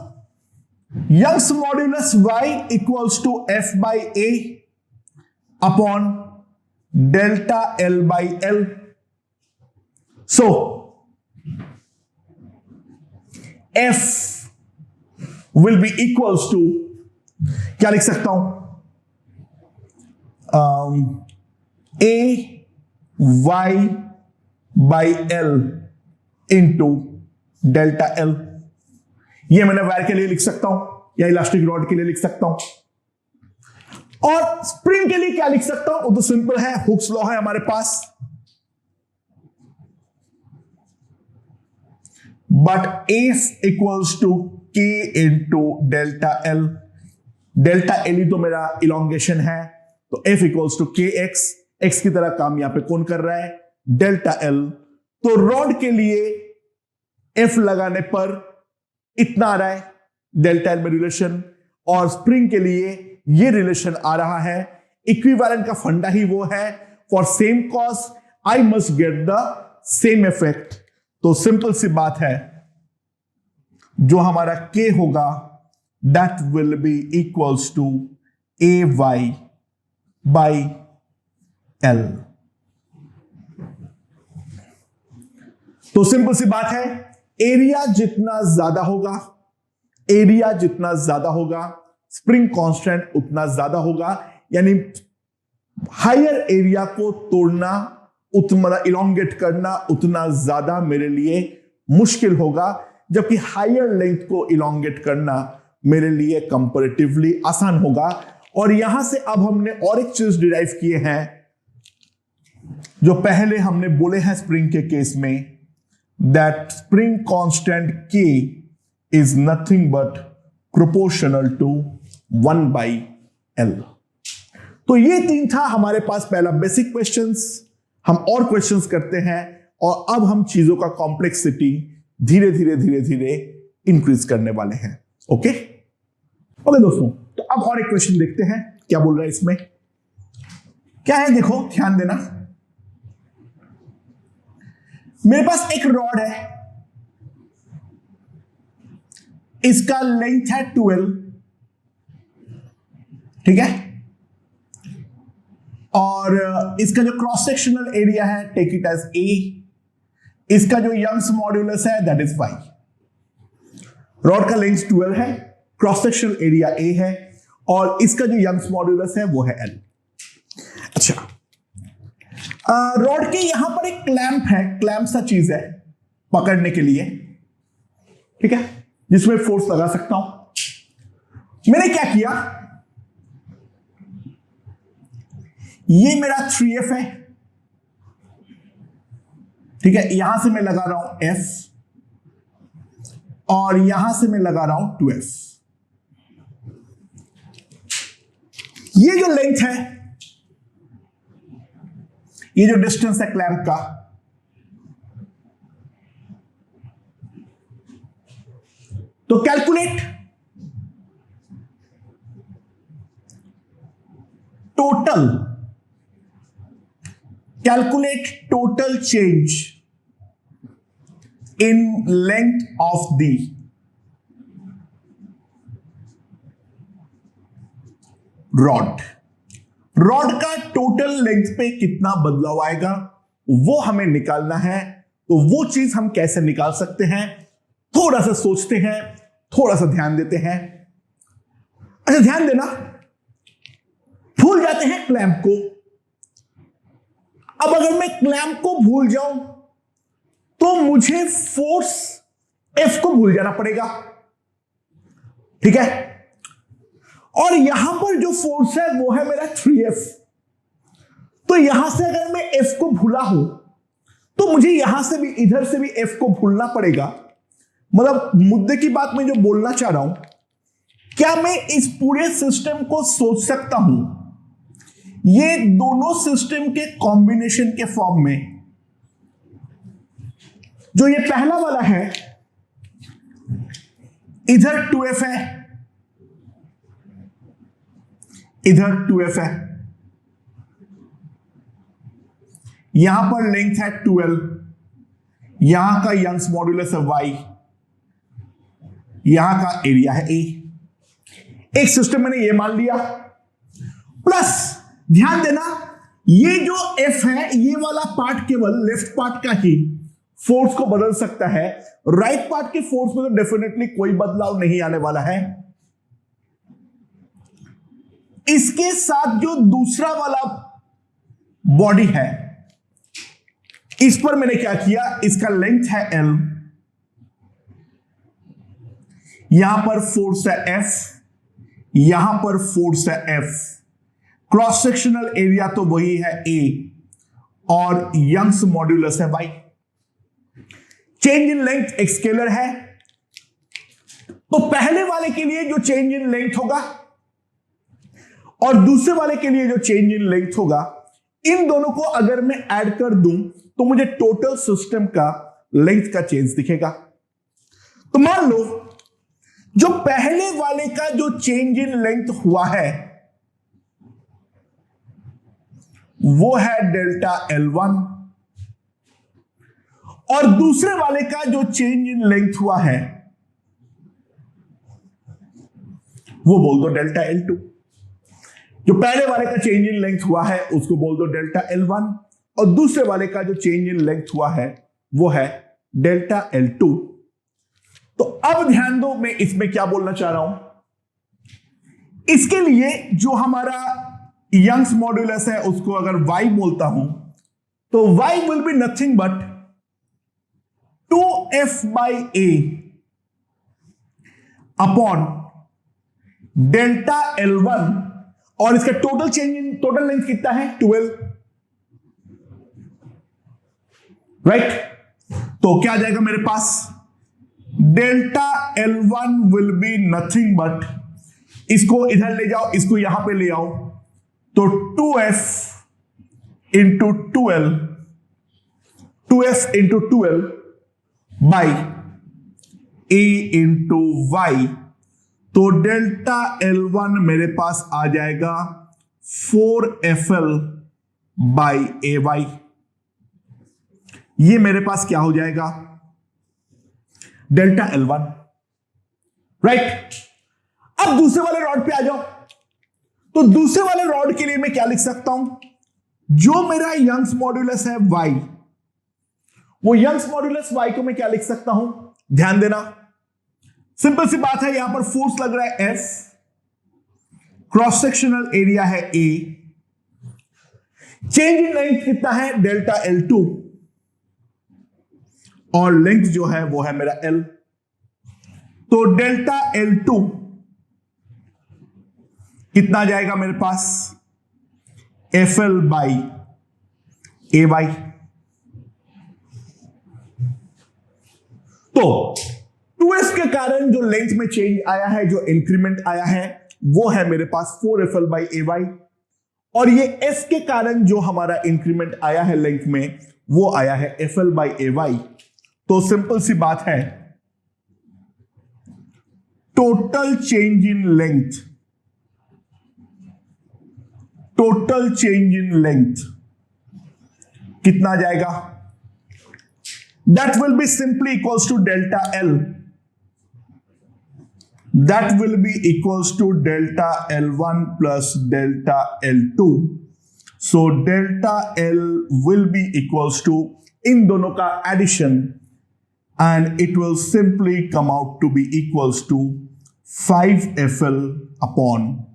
Young's modulus Y equals to F by A upon delta L by L। So F will be equals to, क्या लिख सकता हूं? A Y by L into delta L। ये मैंने वायर के लिए लिख सकता हूं या इलास्टिक रॉड के लिए लिख सकता हूं। और स्प्रिंग के लिए क्या लिख सकता हूं? वो तो सिंपल है, हुक्स लॉ है हमारे पास। But F equals to K into delta L। Delta L ही तो मेरा इलोंगेशन है, तो F equals to KX। X की तरह काम यहां पे कौन कर रहा है? Delta L। तो रॉड के लिए F लगाने पर इतना आ रहा है डेल्टा L में रिलेशन, और स्प्रिंग के लिए ये रिलेशन आ रहा है। इक्विवेलेंट का फंडा ही वो है, for same cause I must get the same effect. तो सिंपल सी बात है, जो हमारा K होगा that will be equals to AY by L। तो सिंपल सी बात है, एरिया जितना ज्यादा होगा, एरिया जितना ज्यादा होगा, स्प्रिंग कांस्टेंट उतना ज्यादा होगा। यानी हायर एरिया को तोड़ना, उतना इलोंगेट करना उतना ज्यादा मेरे लिए मुश्किल होगा, जबकि हायर लेंथ को इलोंगेट करना मेरे लिए कंपैरेटिवली आसान होगा। और यहां से अब हमने और एक चीज डिराइव किए हैं जो पहले हमने बोले हैं स्प्रिंग के केस में, that spring constant K is nothing but proportional to 1 by L। तो ये तीन था हमारे पास पहला बेसिक क्वेश्चंस। हम और क्वेश्चंस करते हैं और अब हम चीजों का कॉम्प्लेक्सिटी धीरे धीरे धीरे धीरे इंक्रीज करने वाले हैं। ओके ओके दोस्तों, तो अब और एक क्वेश्चन देखते हैं क्या बोल रहा है इसमें। क्या है देखो, ध्यान देना। मेरे पास एक रॉड है, इसका लेंथ है 12, ठीक है, और इसका जो क्रॉस सेक्शनल एरिया है टेक इट एज A। इसका जो यंग्स मॉड्यूलस है दैट इज Y। रॉड का लेंथ 12 है, क्रॉस सेक्शनल एरिया A है, और इसका जो यंग्स मॉड्यूलस है वो है L। अच्छा, रॉड के यहां पर एक क्लैंप है, क्लैंप सा चीज है पकड़ने के लिए, ठीक है, जिसमें फोर्स लगा सकता हूं। मैंने क्या किया, ये मेरा 3F है, ठीक है, यहां से मैं लगा रहा हूं F और यहां से मैं लगा रहा हूं 2F। ये जो लेंथ है, ये जो डिस्टेंस है क्लैंप का, तो calculate total change in length of the rod. Rod का टोटल लेंथ पे कितना बदलाव आएगा वो हमें निकालना है। तो वो चीज हम कैसे निकाल सकते हैं, थोड़ा सा सोचते हैं, थोड़ा सा ध्यान देते हैं। अच्छा ध्यान देना, भूल जाते हैं क्लैंप को। अब अगर मैं क्लैंप को भूल जाऊं तो मुझे फोर्स एफ को भूल जाना पड़ेगा, ठीक है। और यहां पर जो फोर्स है वो है मेरा 3F। तो यहां से अगर मैं F को भूला हूं तो मुझे यहां से भी, इधर से भी F को भूलना पड़ेगा। मतलब मुद्दे की बात मैं जो बोलना चाह रहा हूं, क्या मैं इस पूरे सिस्टम को सोच सकता हूं ये दोनों सिस्टम के कॉम्बिनेशन के फॉर्म में? जो ये पहला वाला है, इधर 2F है, इधर 2F है, यहां पर लेंथ है 12, यहां का यंग्स मॉड्यूलस है y, यहां का एरिया है a। एक सिस्टम मैंने ये मान लिया। प्लस ध्यान देना, ये जो F है ये वाला पार्ट केवल लेफ्ट पार्ट का ही फोर्स को बदल सकता है, राइट पार्ट के फोर्स में तो डेफिनेटली कोई बदलाव नहीं आने वाला है। इसके साथ जो दूसरा वाला बॉडी है, इस पर मैंने क्या किया, इसका लेंथ है L, यहां पर फोर्स है F, यहां पर फोर्स है F, क्रॉस सेक्शनल एरिया तो वही है A और यंग्स मॉड्यूलस है Y। चेंज इन लेंथ एक स्केलर है, तो पहले वाले के लिए जो चेंज इन लेंथ होगा और दूसरे वाले के लिए जो चेंज इन लेंथ होगा, इन दोनों को अगर मैं ऐड कर दूं तो मुझे टोटल सिस्टम का लेंथ का चेंज दिखेगा। तो मान लो जो पहले वाले का जो चेंज इन लेंथ हुआ है वो है डेल्टा L1, और दूसरे वाले का जो चेंज इन लेंथ हुआ है वो बोल दो डेल्टा L2। जो पहले वाले का चेंज इन लेंथ हुआ है उसको बोल दो डेल्टा L1, और दूसरे वाले का जो चेंज इन लेंथ हुआ है वो है डेल्टा L2। तो अब ध्यान दो मैं इसमें क्या बोलना चाह रहा हूं। इसके लिए जो हमारा यंग्स मॉड्यूलस है उसको अगर y बोलता हूं तो y will be nothing but 2F by A upon delta L1, और इसका total change in, total length कितना है 12, राइट। तो क्या आ जाएगा मेरे पास, delta L1 will be nothing but, इसको इधर ले जाओ, इसको यहां पे ले आओ, तो 2F into 12, 2F into 12 by A into Y, तो डेल्टा L1 मेरे पास आ जाएगा 4FL बाई AY। ये मेरे पास क्या हो जाएगा, डेल्टा L1, राइट। अब दूसरे वाले रॉड पे आ जाओ। तो दूसरे वाले रॉड के लिए मैं क्या लिख सकता हूं, जो मेरा यंग्स मॉड्यूलस है y, वो यंग्स मॉड्यूलस y को मैं क्या लिख सकता हूं, ध्यान देना, सिंपल सी बात है, यहां पर फोर्स लग रहा है F, क्रॉस सेक्शनल एरिया है A, चेंज इन लेंथ कितना है डेल्टा L2, और लेंथ जो है वो है मेरा L। तो डेल्टा L2 कितना आ जाएगा मेरे पास, FL बाई AY। तो 2F के कारण जो लेंथ में चेंज आया है, जो इंक्रीमेंट आया है वो है मेरे पास 4FL बाई AY, और ये F के कारण जो हमारा इंक्रीमेंट आया है लेंथ में वो आया है FL बाई AY। तो सिंपल सी बात है, total change in length, total change in length कितना आ जाएगा, that will be simply equals to delta L that will be equals to delta L1 plus delta L2. So delta L will be equals to इन दोनों का addition and it will simply come out to be equals to 5FL upon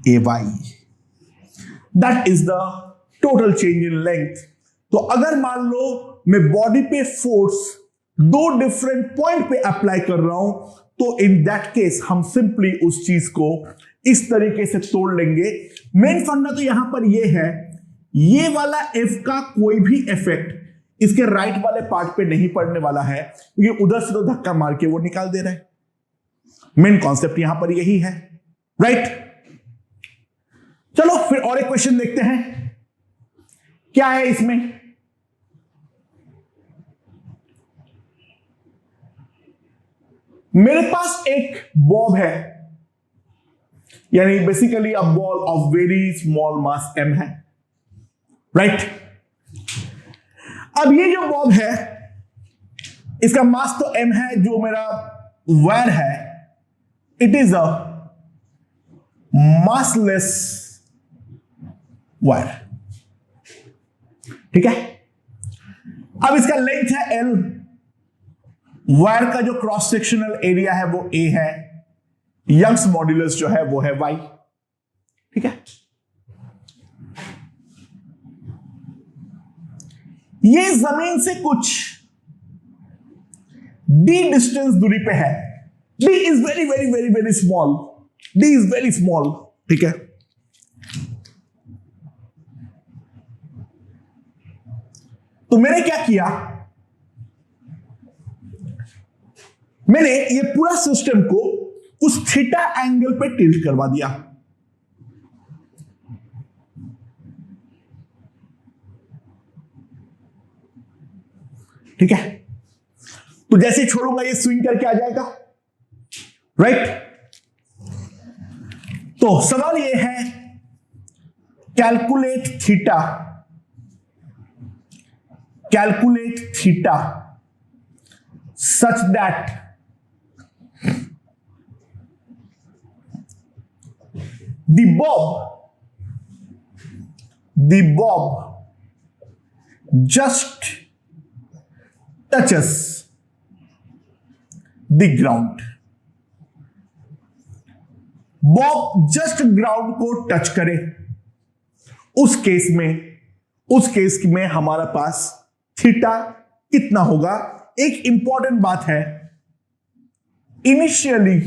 AY. That is the total change in length. तो अगर मान लो मैं बॉडी पे फोर्स दो डिफरेंट पॉइंट पे अप्लाई कर रहा हूं, तो इन दैट केस हम सिंपली उस चीज को इस तरीके से तोड़ लेंगे. मेन फंडा तो यहां पर ये है, ये वाला F का कोई भी इफेक्ट इसके राइट वाले पार्ट पे नहीं पड़ने वाला है, क्योंकि उधर से तो धक्का मार के वो निकाल दे रहा है. मेन कॉन्सेप्ट यहां पर यही है, राइट? चलो फिर और एक क्वेश्चन देखते हैं. क्या है इसमें? मेरे पास एक बॉब है, यानी basically a ball of very small mass m है, राइट? अब ये जो बॉब है इसका मास तो m है, जो मेरा वायर है it is a massless wire, ठीक है? अब इसका लेंथ है L, वायर का जो क्रॉस सेक्शनल एरिया है वो A है, यंग्स मॉड्यूलस जो है वो है Y, ठीक है? ये जमीन से कुछ d डिस्टेंस दूरी पे है. d is very very very very small, d is very small, ठीक है? तो मैंने क्या किया, मैंने ये पूरा सिस्टम को उस थीटा एंगल पे टिल्ट करवा दिया. ठीक है? तो जैसे छोड़ूंगा ये स्विंग करके आ जाएगा, राइट? तो सवाल ये है, calculate theta, calculate theta such that the bob just touches the ground. Bob just ground को टच करे, उस केस में हमारा पास थीटा कितना होगा. एक इंपॉर्टेंट बात है, initially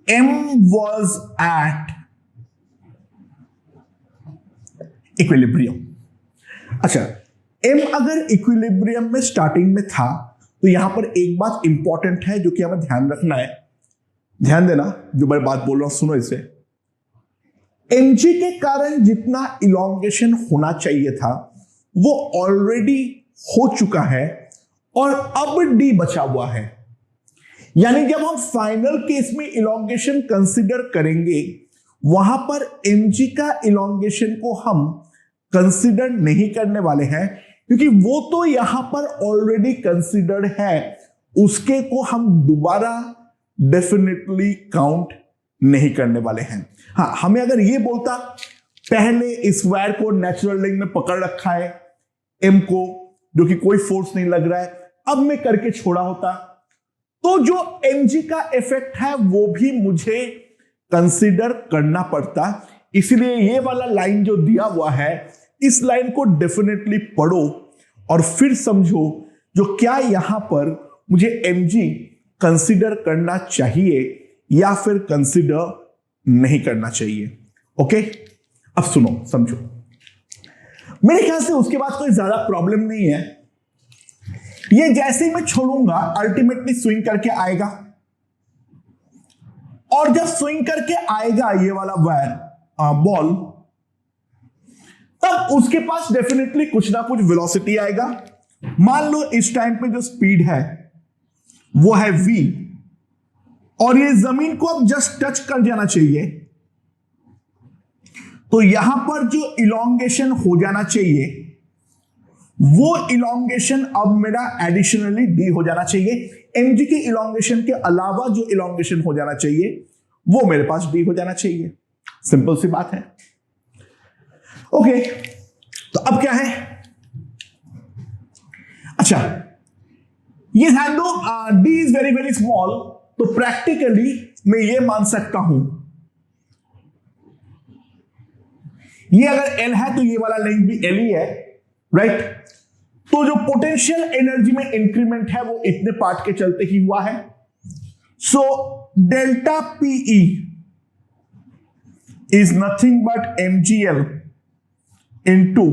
m was at equilibrium. अच्छा, m अगर इक्विलिब्रियम में स्टार्टिंग में था, तो यहां पर एक बात इंपॉर्टेंट है जो कि हमें ध्यान रखना है. ध्यान देना, जो मैं बात बोल रहा हूं सुनो इसे. mg के कारण जितना इलोंगेशन होना चाहिए था वो ऑलरेडी हो चुका है और अब d बचा हुआ है. यानी जब हम फाइनल केस में इलोंगेशन कंसीडर करेंगे, वहां पर mg का इलोंगेशन को हम कंसीडर नहीं करने वाले हैं, क्योंकि वो तो यहां पर ऑलरेडी कंसीडर्ड है. उसके को हम दोबारा डेफिनेटली काउंट नहीं करने वाले हैं. हाँ, हमें अगर ये बोलता पहले इस वायर को नेचुरल लिंक में पकड़ रखा है m को, जो कि कोई फोर्स नहीं लग रहा है, अब मैं करके छोड़ा होता, तो जो mg का इफेक्ट है वो भी मुझे कंसीडर करना पड़ता. इसलिए ये वाला लाइन जो दिया हुआ है, इस लाइन को डेफिनेटली पढ़ो और फिर समझो जो क्या यहां पर मुझे mg कंसीडर करना चाहिए या फिर कंसीडर नहीं करना चाहिए. ओके, अब सुनो समझो. मेरे ख्याल से उसके बाद कोई ज्यादा प्रॉब्लम नहीं है. ये जैसे ही मैं छोड़ूंगा अल्टीमेटली स्विंग करके आएगा, और जब स्विंग करके आएगा ये वाला वायर बॉल, तब उसके पास डेफिनेटली कुछ ना कुछ वेलोसिटी आएगा. मान लो इस टाइम पे जो स्पीड है वो है v, और ये जमीन को अब जस्ट टच कर जाना चाहिए, तो यहां पर जो इलोंगेशन हो जाना चाहिए वो इलोंगेशन अब मेरा एडिशनली डी हो जाना चाहिए। mg के इलोंगेशन के अलावा जो इलोंगेशन हो जाना चाहिए वो मेरे पास डी हो जाना चाहिए। सिंपल सी बात है। ओके, तो अब क्या है? अच्छा, ये ध्यान दो, D is very very small, तो प्रैक्टिकली मैं ये मान सकता हूं, ये अगर एल है तो ये वाला लेंथ भी एल ही है, राइट? तो जो पोटेंशियल एनर्जी में इंक्रीमेंट है वो इतने पार्ट के चलते ही हुआ है। So delta PE is nothing but mgl into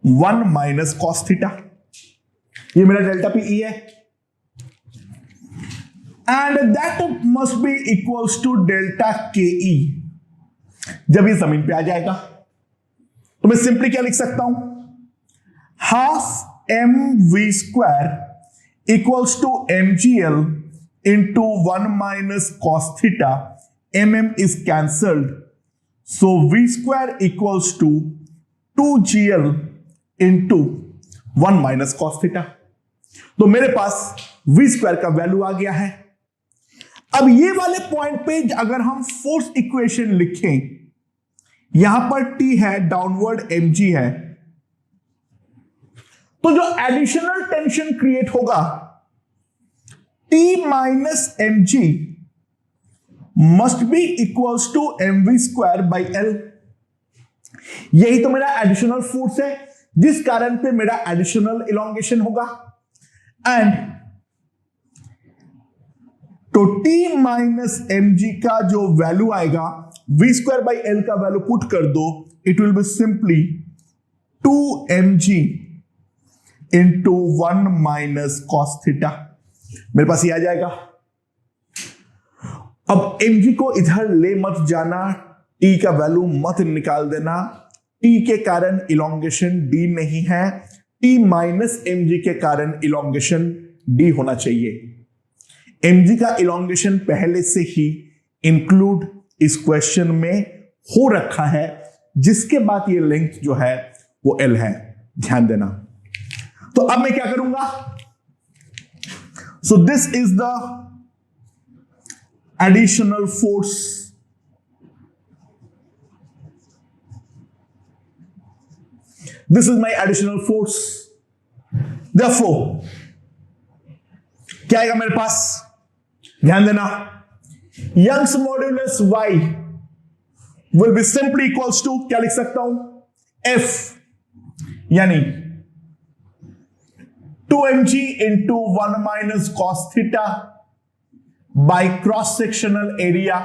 1 minus cos theta. ये मेरा डेल्टा पीई है, and that must be equals to delta KE. जब ये जमीन पे आ जाएगा तो मैं सिंपली क्या लिख सकता हूं? Half M V square equals to mgl into 1 minus cos theta. mm is cancelled, so v square equals to 2gl into 1 minus cos theta। तो मेरे पास v स्क्वायर का वैल्यू आ गया है। अब ये वाले पॉइंट पे अगर हम फोर्स इक्वेशन लिखें, यहां पर t है, डाउनवर्ड mg है, तो जो एडिशनल टेंशन क्रिएट होगा t minus mg must be equals to mv square by L. यही तो मेरा एडिशनल फोर्स है जिस कारण पे मेरा एडिशनल इलोंगेशन होगा। एंड तो t माइनस mg का जो वैल्यू आएगा, v स्क्वायर बाई एल का वैल्यू पुट कर दो, it will be simply 2mg into 1 minus cos theta. मेरे पास ये आ जाएगा। अब mg को इधर ले मत जाना, t का वैल्यू मत निकाल देना, t के कारण इलोंगेशन d नहीं है, t माइनस mg के कारण इलोंगेशन d होना चाहिए। mg का इलोंगेशन पहले से ही इंक्लूड इस क्वेश्चन में हो रखा है, जिसके बाद ये लेंथ जो है वो l है, ध्यान देना। तो अब मैं क्या करूंगा? So this is the additional force, this is my additional force, therefore क्या आएगा मेरे पास? ध्यान देना, Young's modulus y will be simply equals to, क्या लिख सकता हूं? F यानी 2mg into 1 minus cos theta by cross sectional area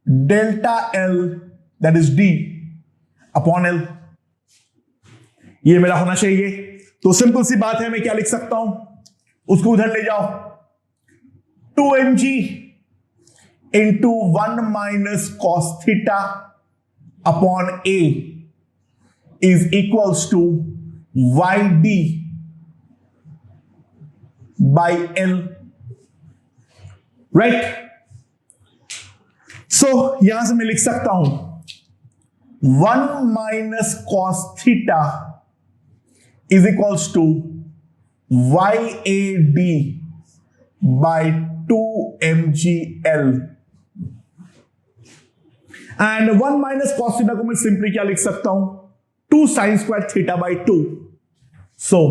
delta L, that is D upon L। ये मेरा होना चाहिए। तो सिंपल सी बात है, मैं क्या लिख सकता हूं? उसको उधर ले जाओ, 2mg into 1 minus cos theta upon A is equals to yd by L, right? So यहां से मैं लिख सकता हूं 1 minus cos theta is equals to YAD by 2mgl, and 1 minus cos theta को मैं सिंपली क्या लिख सकता हूं? 2 sine square theta by 2। So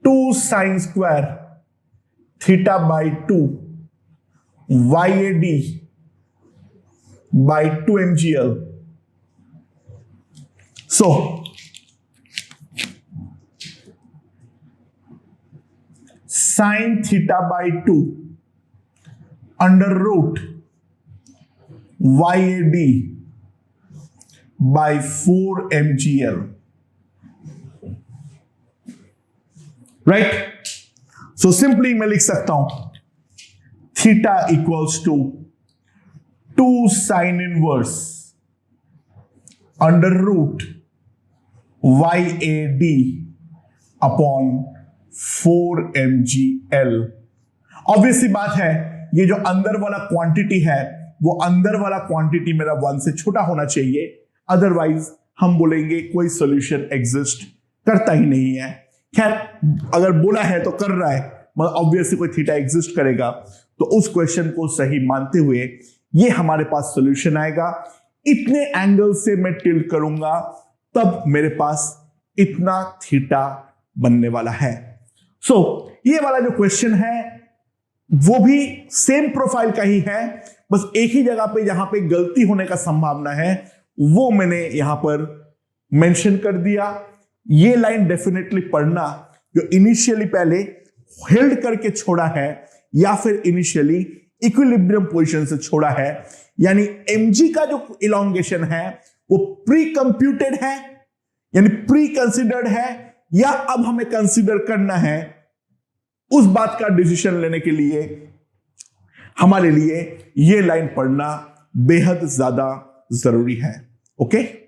2 sine square theta by 2 YAD by 2mgl। So sin theta by 2 under root YAD by 4mgl, right? So simply मैं लिख सकता हूं theta equals to 2 sine inverse under root YAD upon 4mgl। Obviously बात है, ये जो अंदर वाला क्वांटिटी है वो अंदर वाला क्वांटिटी मेरा 1 से छोटा होना चाहिए, अदरवाइज हम बोलेंगे कोई सॉल्यूशन एग्जिस्ट करता ही नहीं है। खैर, अगर बोला है तो कर रहा है, मतलब ऑब्वियसली कोई थीटा एग्जिस्ट करेगा, तो उस क्वेश्चन को सही मानते हुए ये हमारे पास सॉल्यूशन आएगा। इतने एंगल से मैं टिल्ट करूंगा तब मेरे पास इतना थीटा बनने वाला है। सो ये वाला जो क्वेश्चन है वो भी सेम प्रोफाइल का ही है, बस एक ही जगह पे जहां पे गलती होने का संभावना है वो मैंने यहां पर मेंशन कर दिया। ये लाइन डेफिनेटली पढ़ना, जो इनिशियली पहले हेल्ड करके छोड़ा है या फिर इनिशियली इक्विलिब्रियम पोजीशन से छोड़ा है, यानी mg का जो इलोंगेशन है वो प्री कंप्यूटेड है, यानी प्री कंसिडर्ड है, या अब हमें कंसिडर करना है, उस बात का डिसीजन लेने के लिए हमारे लिए यह लाइन पढ़ना बेहद ज्यादा जरूरी है। ओके।